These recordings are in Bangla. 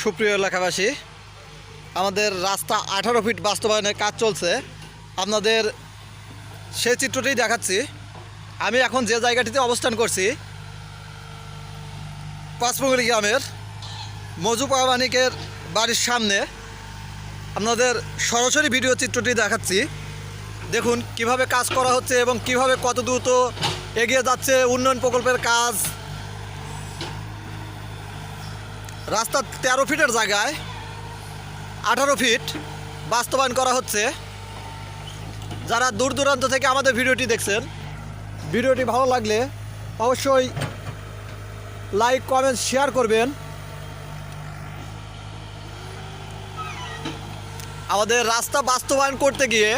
সুপ্রিয় এলাকাবাসী, আমাদের রাস্তা 18 ফিট বাস্তবায়নের কাজ চলছে। আপনাদের সেই চিত্রটি দেখাচ্ছি। আমি এখন যে জায়গাটিতে অবস্থান করছি, পাঁচপুকুরি গ্রামের মজু প্রামাণিকের বাড়ির সামনে আপনাদের সরাসরি ভিডিও চিত্রটি দেখাচ্ছি। দেখুন কিভাবে কাজ করা হচ্ছে এবং কিভাবে কত দ্রুত এগিয়ে যাচ্ছে উন্নয়ন প্রকল্পের কাজ। রাস্তা 13 ফিটের জায়গায় 18 ফিট বাস্তবায়ন করা হচ্ছে। যারা দূর দূরান্ত থেকে আমাদের ভিডিওটি দেখছেন, ভিডিওটি ভালো লাগলে অবশ্যই লাইক, কমেন্ট, শেয়ার করবেন। আমাদের রাস্তা বাস্তবায়ন করতে গিয়ে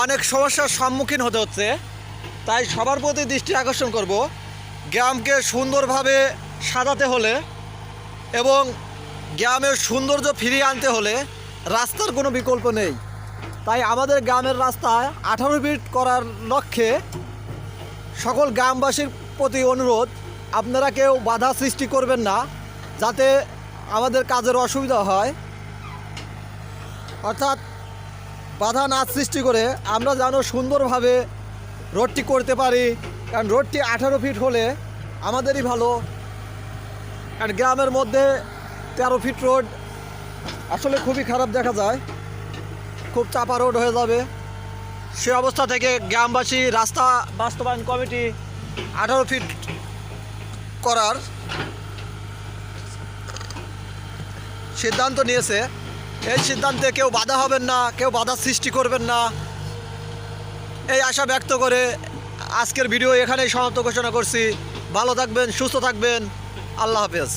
অনেক সমস্যার সম্মুখীন হতে হচ্ছে, তাই সবার প্রতি দৃষ্টি আকর্ষণ করব। গ্রামকে সুন্দরভাবে সাজাতে হলে এবং গ্রামের সৌন্দর্য ফিরিয়ে আনতে হলে রাস্তার কোনো বিকল্প নেই। তাই আমাদের গ্রামের রাস্তায় 18 ফিট করার লক্ষ্যে সকল গ্রামবাসীর প্রতি অনুরোধ, আপনারা কেউ বাধা সৃষ্টি করবেন না, যাতে আমাদের কাজের অসুবিধা হয়। অর্থাৎ বাধা না সৃষ্টি করে আমরা যেন সুন্দরভাবে রোডটি করতে পারি, কারণ রোডটি 18 ফিট হলে আমাদেরই ভালো। কারণ গ্রামের মধ্যে 13 ফিট রোড আসলে খুবই খারাপ দেখা যায়, খুব চাপা রোড হয়ে যাবে। সে অবস্থা থেকে গ্রামবাসী রাস্তা বাস্তবায়ন কমিটি 18 ফিট করার সিদ্ধান্ত নিয়েছে। এই সিদ্ধান্তে কেউ বাধা হবেন না, কেউ বাধা সৃষ্টি করবেন না, এই আশা ব্যক্ত করে আজকের ভিডিও এখানেই সমাপ্ত ঘোষণা করছি। ভালো থাকবেন, সুস্থ থাকবেন। আল্লাহ হাফেজ।